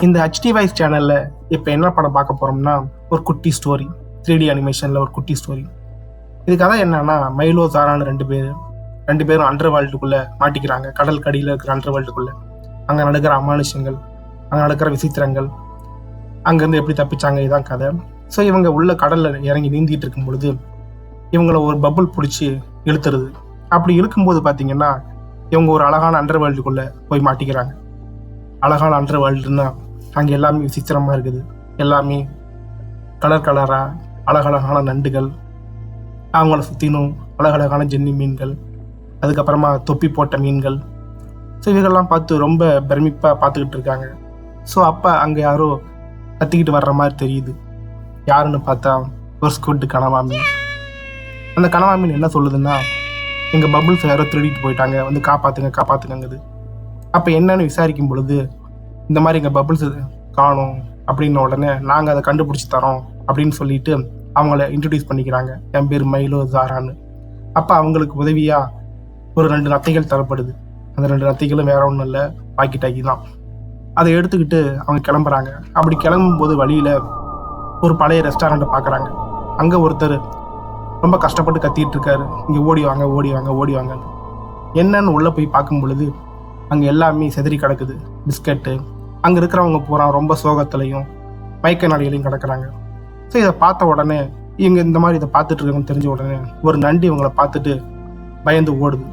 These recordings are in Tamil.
இந்த ஹெச்டி வாய்ஸ் சேனல்ல இப்போ என்ன படம் பார்க்க போறோம்னா, ஒரு குட்டி ஸ்டோரி, 3D அனிமேஷன்ல ஒரு குட்டி ஸ்டோரி. இது கதை என்னன்னா, மைலோ சாரான்னு ரெண்டு பேரும் அண்டர் வேர்ல்டுக்குள்ள மாட்டிக்கிறாங்க. கடல் கடியில் இருக்கிற அண்டர் வேர்ல்டுக்குள்ள அங்கே நடக்கிற அமானுஷங்கள், அங்கே நடக்கிற விசித்திரங்கள், அங்கேருந்து எப்படி தப்பிச்சாங்க, இதுதான் கதை. ஸோ இவங்க உள்ள கடலில் இறங்கி நீந்திட்டு இருக்கும் பொழுது இவங்கள ஒரு பபுள் பிடிச்சி இழுத்துருது. அப்படி இழுக்கும்போது பார்த்தீங்கன்னா, இவங்க ஒரு அழகான அண்டர் வேர்ல்டுக்குள்ள போய் மாட்டிக்கிறாங்க. அழகான அண்டர் வேர்ல்டுன்னா அங்கே எல்லாமே விசித்திரமாக இருக்குது. எல்லாமே கலராக அழகழகான நண்டுகள், அவங்கள சுற்றினும் அழகழகான ஜென்னி மீன்கள், அதுக்கப்புறமா தொப்பி போட்ட மீன்கள். ஸோ இவங்கெல்லாம் பார்த்து ரொம்ப பிரமிப்பாக பார்த்துக்கிட்டு இருக்காங்க. ஸோ அப்போ அங்கே யாரோ கத்திக்கிட்டு வர்ற மாதிரி தெரியுது. யாருன்னு பார்த்தா ஒரு ஸ்குட் கனவா மீன். அந்த கனவா மீன் என்ன சொல்லுதுன்னா, எங்கள் பபுள்ஸ் யாரோ திருடிட்டு போயிட்டாங்க, வந்து காப்பாற்றுங்கங்குது. அப்போ என்னன்னு விசாரிக்கும் பொழுது, இந்த மாதிரி எங்கள் பபுள்ஸ் காணும் அப்படின்ன உடனே நாங்கள் அதை கண்டுபிடிச்சி தரோம் அப்படின்னு சொல்லிட்டு அவங்கள இன்ட்ரடியூஸ் பண்ணிக்கிறாங்க. என் பேர் மைலோ சாரான்னு. அப்போ அவங்களுக்கு உதவியாக ஒரு 2 நத்தைகள் தரப்படுது. அந்த 2 நத்தைகளும் வேற ஒன்றும் இல்லை, வாக்கி டாக்கி தான். அதை எடுத்துக்கிட்டு அவங்க கிளம்புறாங்க. அப்படி கிளம்பும்போது வழியில் ஒரு பழைய ரெஸ்டாரண்ட்டை பார்க்குறாங்க. அங்கே ஒருத்தர் ரொம்ப கஷ்டப்பட்டு கத்திட்டு இருக்காரு, இங்கே ஓடி வாங்க. என்னன்னு உள்ளே போய் பார்க்கும் பொழுது அங்கே எல்லாமே செதறி கிடக்குது. பிஸ்கட்டு, அங்கே இருக்கிறவங்க பூரா ரொம்ப சோகத்துலையும் மயக்க நடையிலையும் கிடக்குறாங்க. ஸோ இதை பார்த்த உடனே இவங்க இந்த மாதிரி இதை பார்த்துட்டு இருக்காங்கன்னு தெரிஞ்ச உடனே ஒரு நண்டு இவங்களை பார்த்துட்டு பயந்து ஓடுது.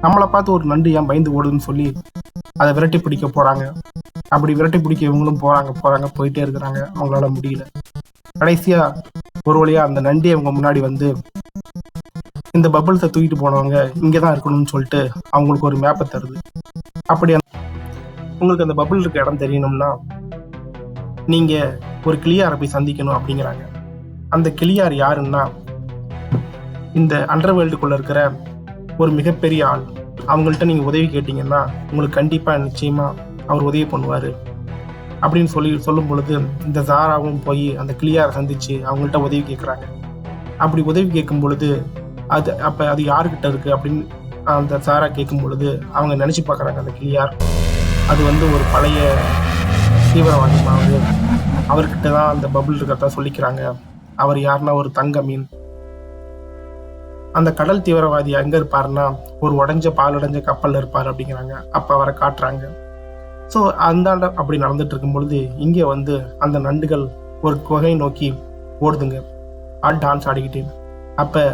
நம்மளை பார்த்து ஒரு நண்டு ஏன் பயந்து ஓடுதுன்னு சொல்லி அதை விரட்டி பிடிக்க போகிறாங்க. அப்படி விரட்டி பிடிக்க இவங்களும் போகிறாங்க, போயிட்டே இருக்கிறாங்க. அவங்களால முடியல. கடைசியாக ஒரு வழியாக அந்த நண்டி அவங்க முன்னாடி வந்து, இந்த பபுள்ஸை தூக்கிட்டு போனவங்க இங்கே தான் இருக்கணும்னு சொல்லிட்டு அவங்களுக்கு ஒரு மேப்பை தருது. அப்படி உங்களுக்கு அந்த பபுள் இருக்க இடம் தெரியணும்னா நீங்கள் ஒரு கிளியாரை போய் சந்திக்கணும் அப்படிங்கிறாங்க. அந்த கிளியார் யாருன்னா, இந்த அண்டர் வேர்ல்டுக்குள்ளே இருக்கிற ஒரு மிகப்பெரிய ஆள். அவங்கள்ட்ட நீங்கள் உதவி கேட்டிங்கன்னா உங்களுக்கு கண்டிப்பாக நிச்சயமாக அவர் உதவி பண்ணுவார் அப்படின்னு சொல்லும் பொழுது இந்த சாராவும் போய் அந்த கிளியாரை சந்தித்து அவங்கள்ட்ட உதவி கேட்குறாங்க. அப்படி உதவி கேட்கும் பொழுது அது யாருக்கிட்ட இருக்குது அப்படின்னு அந்த சாரா கேட்கும் பொழுது அவங்க நினச்சி பார்க்குறாங்க, அந்த கிளியார் அது ஒரு பழைய தீவிரவாதிமாவது, அவர்கிட்ட தான் அந்த பபுள் இருக்கிறதா சொல்லிக்கிறாங்க. அவர் யாருன்னா ஒரு தங்க மீன். அந்த கடல் தீவிரவாதி எங்கே இருப்பாருன்னா ஒரு பாலடைஞ்ச கப்பலில் இருப்பார் அப்படிங்கிறாங்க. அப்போ அவரை காட்டுறாங்க. ஸோ அந்தாண்ட அப்படி நடந்துட்டு இருக்கும் பொழுது இங்கே அந்த நண்டுகள் ஒரு குகை நோக்கி ஓடுதுங்க, டான்ஸ் ஆடிக்கிட்டு. அப்போ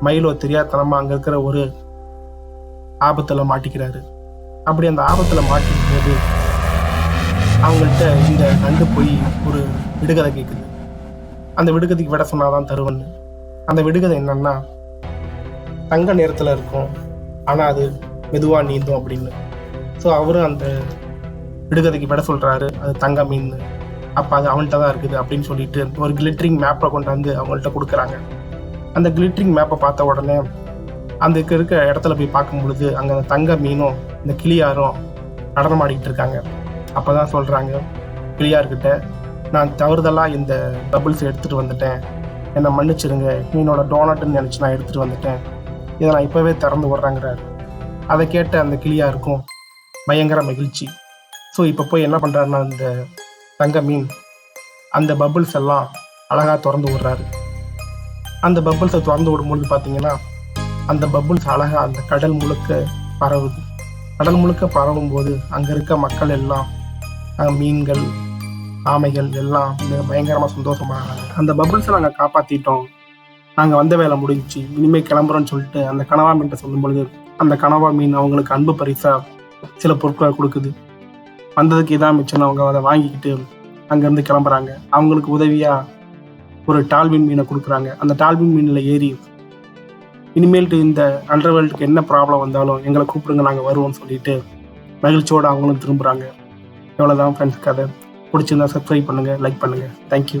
மைலோ தெரியாதனமாக அங்கே இருக்கிற ஒரு ஆபத்தில் மாட்டிக்கிறாரு. அப்படி அந்த ஆபத்தில் மாட்டிக்கும் போது அவங்கள்ட்ட இந்த நண்டு போய் ஒரு விடுகதை கேட்குது. அந்த விடுகதைக்கு விட சொன்னாதான் தருவன்னு. அந்த விடுகதை என்னன்னா, தங்க நேரத்தில் இருக்கும் ஆனால் அது மெதுவாக நீந்தும் அப்படின்னு. ஸோ அவரும் அந்த விடுகதைக்கு விட சொல்கிறாரு, அது தங்க மீன். அப்போ அது அவன்கிட்ட தான் இருக்குது அப்படின்னு சொல்லிட்டு ஒரு கிளிட்டரிங் மேப்பை கொண்டாந்து அவங்கள்ட்ட கொடுக்குறாங்க. அந்த கிளிட்டரிங் மேப்பை பார்த்த உடனே அந்த இருக்க இடத்துல போய் பார்க்கும் பொழுது அங்கே அந்த தங்க மீனும் இந்த கிளியாரும் நடனம் ஆடிக்கிட்டு இருக்காங்க. அப்போ தான் சொல்கிறாங்க கிளியார்கிட்ட, நான் தவறுதலாக இந்த பபுள்ஸ் எடுத்துகிட்டு வந்துட்டேன், என்னை மன்னிச்சிருங்க, மீனோட டோனட்டுன்னு நினச்சி நான் எடுத்துகிட்டு வந்துட்டேன், இதை நான் இப்போவே திறந்து விட்றேங்கிறாரு. அதை கேட்ட அந்த கிளியாருக்கும் பயங்கர மகிழ்ச்சி. ஸோ இப்போ போய் என்ன பண்ணுறாருன்னா, அந்த தங்க மீன் அந்த பபுள்ஸ் எல்லாம் அழகாக திறந்து விடுறாரு. அந்த பபுள்ஸை திறந்து விடும்பொழுது பார்த்தீங்கன்னா, அந்த பபுள்ஸ் அழகாக அந்த கடல் முழுக்க பரவுது. கடல் முழுக்க பரவும் போது அங்கே இருக்க மக்கள் எல்லாம், மீன்கள், ஆமைகள் எல்லாம் பயங்கரமாக சந்தோஷமாகறாங்க. அந்த பபுள்ஸை நாங்கள் காப்பாற்றிட்டோம், நாங்கள் வந்த வேலை முடிஞ்சிச்சு, இனிமேல் கிளம்புறோன்னு சொல்லிட்டு அந்த கனவா மீன்கிட்ட சொல்லும் பொழுது அந்த கனவா மீன் அவங்களுக்கு அன்பு பரிசாக சில பொருட்களை கொடுக்குது. வந்ததுக்கு இதான் மிச்சம், அவங்க அதை வாங்கிக்கிட்டு அங்கேருந்து கிளம்புறாங்க. அவங்களுக்கு உதவியாக ஒரு டால்பின் மீனை கொடுக்குறாங்க. அந்த டால்பின் மீனில் ஏறி இனிமேல்ட்டு இந்த அண்டர் வேர்ல்டுக்கு என்ன ப்ராப்ளம் வந்தாலும் எங்களை கூப்பிடுங்க, நாங்கள் வருவோம்னு சொல்லிட்டு மகிழ்ச்சியோடு அவங்களும் திரும்புகிறாங்க. எவ்வளோதான் ஃப்ரெண்ட்ஸ் கதை. பிடிச்சிருந்தா சப்ஸ்கிரைப் பண்ணுங்கள், லைக் பண்ணுங்கள். தேங்க்யூ.